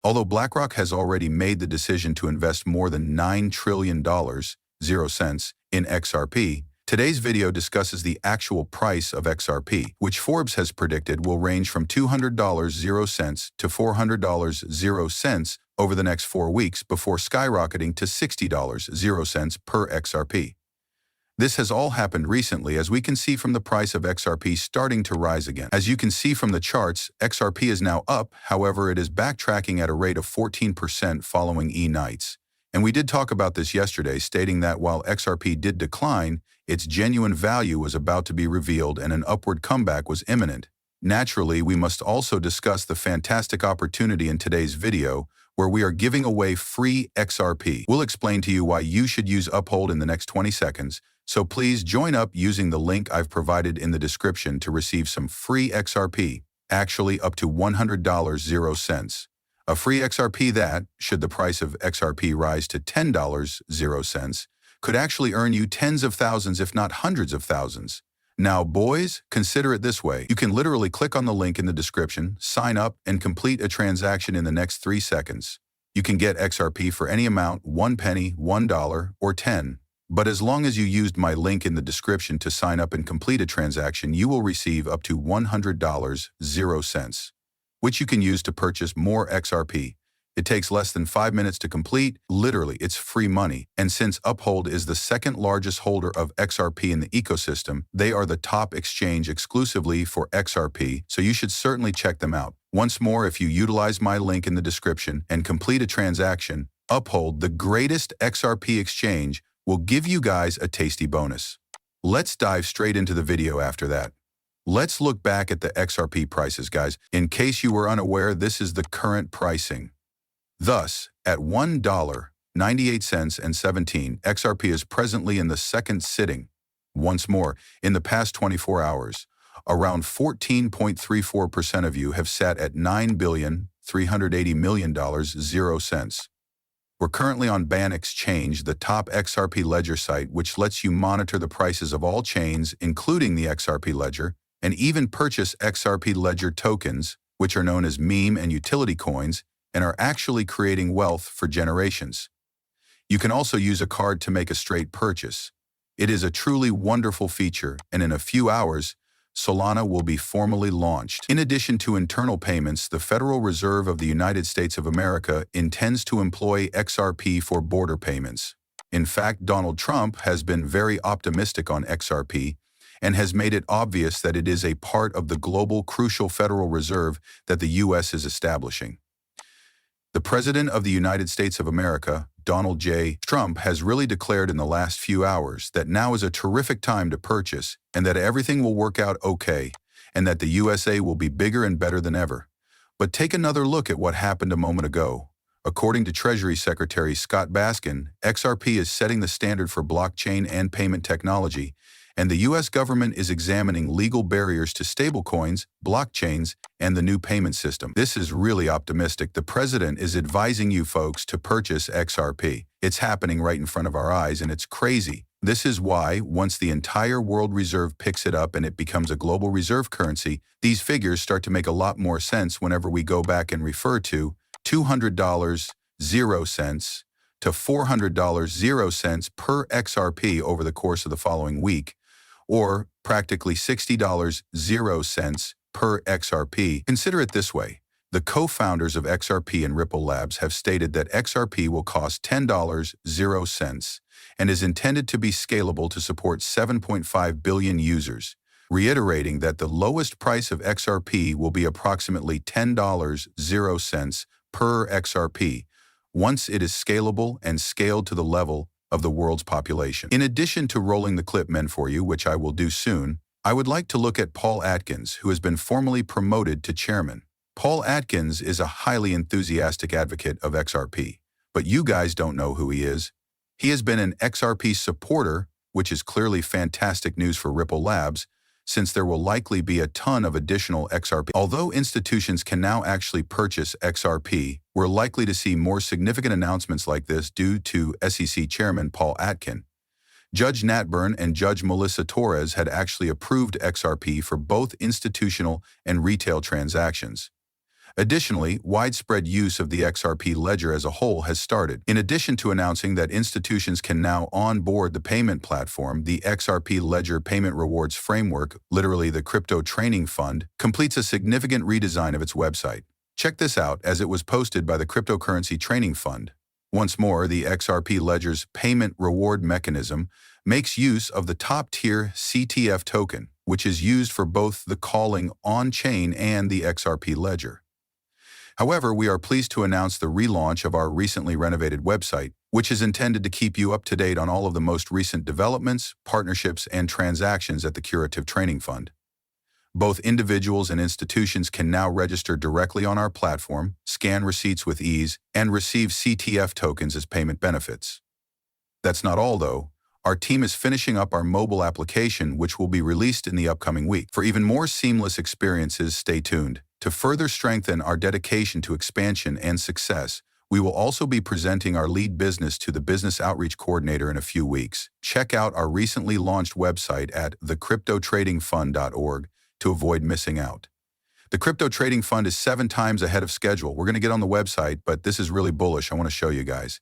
Although BlackRock has already made the decision to invest more than $9 trillion, 0 cents, in XRP, today's video discusses the actual price of XRP, which Forbes has predicted will range from $200 0 cents to $400 0 cents over the next 4 weeks before skyrocketing to $60 0 cents per XRP. This has all happened recently, as we can see from the price of XRP starting to rise again. As you can see from the charts, XRP is now up, however it is backtracking at a rate of 14% following E-nights. And we did talk about this yesterday, stating that while XRP did decline, its genuine value was about to be revealed and an upward comeback was imminent. Naturally, we must also discuss the fantastic opportunity in today's video, where we are giving away free XRP. We'll explain to you why you should use Uphold in the next 20 seconds, so please join up using the link I've provided in the description to receive some free XRP, actually up to $100 0 cents. A free XRP that, should the price of XRP rise to $10 0 cents, could actually earn you tens of thousands if not hundreds of thousands. Now, boys, consider it this way. You can literally click on the link in the description, sign up, and complete a transaction in the next 3 seconds. You can get XRP for any amount, 1 penny, $1, or 10. But as long as you used my link in the description to sign up and complete a transaction, you will receive up to $100 0 cents, which you can use to purchase more XRP. It takes less than 5 minutes to complete. Literally, it's free money. And since Uphold is the second largest holder of XRP in the ecosystem, they are the top exchange exclusively for XRP, so you should certainly check them out. Once more, if you utilize my link in the description and complete a transaction, Uphold, the greatest XRP exchange, will give you guys a tasty bonus. Let's dive straight into the video after that. Let's look back at the XRP prices, guys. In case you were unaware, this is the current pricing. Thus, at $1.98 XRP is presently in the second sitting. Once more, in the past 24 hours, around 14.34% of you have sat at $9,380,000,000 0 cents. We're currently on Ban Exchange, the top XRP ledger site, which lets you monitor the prices of all chains, including the XRP ledger, and even purchase XRP ledger tokens, which are known as meme and utility coins, and are actually creating wealth for generations. You can also use a card to make a straight purchase. It is a truly wonderful feature, and in a few hours, Solana will be formally launched. In addition to internal payments, the Federal Reserve of the United States of America intends to employ XRP for border payments. In fact, Donald Trump has been very optimistic on XRP and has made it obvious that it is a part of the global crucial Federal Reserve that the U.S. is establishing. The President of the United States of America, Donald J. Trump, has really declared in the last few hours that now is a terrific time to purchase and that everything will work out okay and that the USA will be bigger and better than ever. But take another look at what happened a moment ago. According to Treasury Secretary Scott Baskin, XRP is setting the standard for blockchain and payment technology, and the U.S. government is examining legal barriers to stablecoins, blockchains, and the new payment system. This is really optimistic. The president is advising you folks to purchase XRP. It's happening right in front of our eyes, and it's crazy. This is why, once the entire world reserve picks it up and it becomes a global reserve currency, these figures start to make a lot more sense whenever we go back and refer to $200 0 cents to $400 0 cents per XRP over the course of the following week, or practically $60 0 cents per XRP. Consider it this way. The co-founders of XRP and Ripple Labs have stated that XRP will cost $10 0 cents and is intended to be scalable to support 7.5 billion users, reiterating that the lowest price of XRP will be approximately $10 0 cents per XRP once it is scalable and scaled to the level of the world's population. In addition to rolling the clip meant for you, which I will do soon, I would like to look at Paul Atkins, who has been formally promoted to chairman. Paul Atkins is a highly enthusiastic advocate of XRP, but you guys don't know who he is. He has been an XRP supporter, which is clearly fantastic news for Ripple Labs, since there will likely be a ton of additional XRP. Although institutions can now actually purchase XRP, we're likely to see more significant announcements like this due to SEC Chairman Paul Atkins. Judge Nat Byrne and Judge Melissa Torres had actually approved XRP for both institutional and retail transactions. Additionally, widespread use of the XRP ledger as a whole has started. In addition to announcing that institutions can now onboard the payment platform, the XRP Ledger Payment Rewards Framework, literally the Crypto Training Fund, completes a significant redesign of its website. Check this out, as it was posted by the Cryptocurrency Training Fund. Once more, the XRP Ledger's payment reward mechanism makes use of the top-tier CTF token, which is used for both the calling on-chain and the XRP Ledger. However, we are pleased to announce the relaunch of our recently renovated website, which is intended to keep you up to date on all of the most recent developments, partnerships, and transactions at the Curative Training Fund. Both individuals and institutions can now register directly on our platform, scan receipts with ease, and receive CTF tokens as payment benefits. That's not all, though. Our team is finishing up our mobile application, which will be released in the upcoming week. For even more seamless experiences, stay tuned. To further strengthen our dedication to expansion and success, we will also be presenting our lead business to the Business Outreach Coordinator in a few weeks. Check out our recently launched website at thecryptotradingfund.org to avoid missing out. The Crypto Trading Fund is 7 times ahead of schedule. We're going to get on the website, but this is really bullish. I want to show you guys.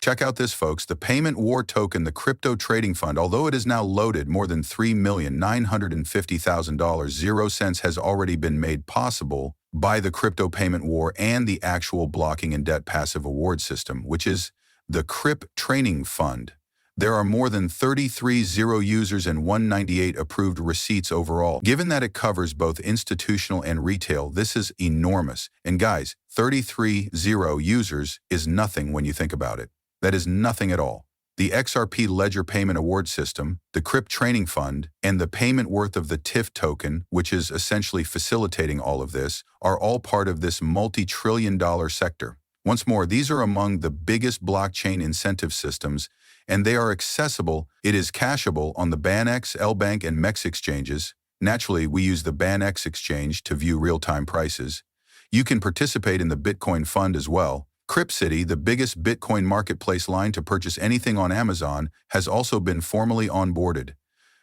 Check out this, folks. The payment war token, the Crypto Trading Fund, although it is now loaded more than $3,950,000, 0 cents has already been made possible by the crypto payment war and the actual blocking and debt passive award system, which is the CRYP Training Fund. There are more than 33,000 users and 198 approved receipts overall. Given that it covers both institutional and retail, this is enormous. And guys, 33,000 users is nothing when you think about it. That is nothing at all. The XRP Ledger Payment Award System, the CRYP Training Fund, and the payment worth of the TIF token, which is essentially facilitating all of this, are all part of this multi-trillion-dollar sector. Once more, these are among the biggest blockchain incentive systems, and they are accessible. It is cashable on the BanX, LBank, and MEX exchanges. Naturally, we use the BanX exchange to view real-time prices. You can participate in the Bitcoin Fund as well. CrypCity, the biggest Bitcoin marketplace line to purchase anything on Amazon, has also been formally onboarded.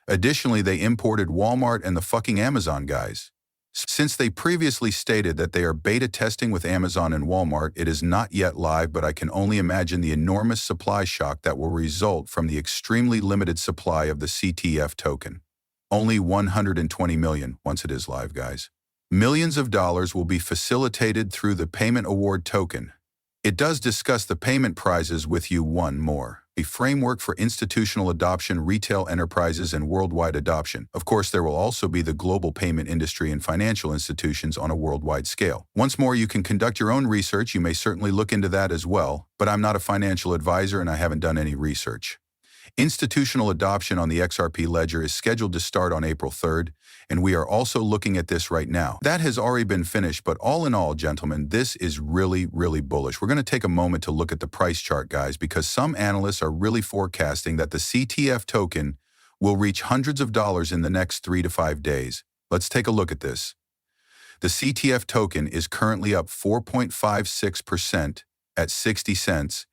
Additionally, they imported Walmart and the fucking Amazon guys. Since they previously stated that they are beta testing with Amazon and Walmart, it is not yet live, but I can only imagine the enormous supply shock that will result from the extremely limited supply of the CTF token. Only 120 million once it is live, guys. Millions of dollars will be facilitated through the payment award token. It does discuss the payment prizes with you one more. A framework for institutional adoption, retail enterprises, and worldwide adoption. Of course, there will also be the global payment industry and financial institutions on a worldwide scale. Once more, you can conduct your own research. You may certainly look into that as well, but I'm not a financial advisor and I haven't done any research. Institutional adoption on the XRP Ledger is scheduled to start on April 3rd, and we are also looking at this right now. That has already been finished, but all in all, gentlemen, this is really, really bullish. We're going to take a moment to look at the price chart, guys, because some analysts are really forecasting that the CTF token will reach hundreds of dollars in the next 3 to 5 days. Let's take a look at this. The CTF token is currently up 4.56% at 60 cents.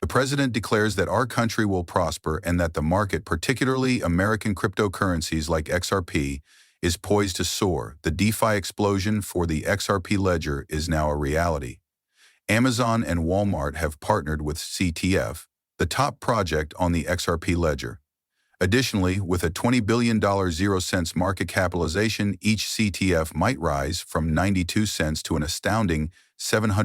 The president declares that our country will prosper and that the market, particularly American cryptocurrencies like XRP, is poised to soar. The DeFi explosion for the XRP ledger is now a reality. Amazon and Walmart have partnered with CTF, the top project on the XRP ledger. Additionally, with a $20 billion 0 cents market capitalization, each CTF might rise from 92 cents to an astounding 700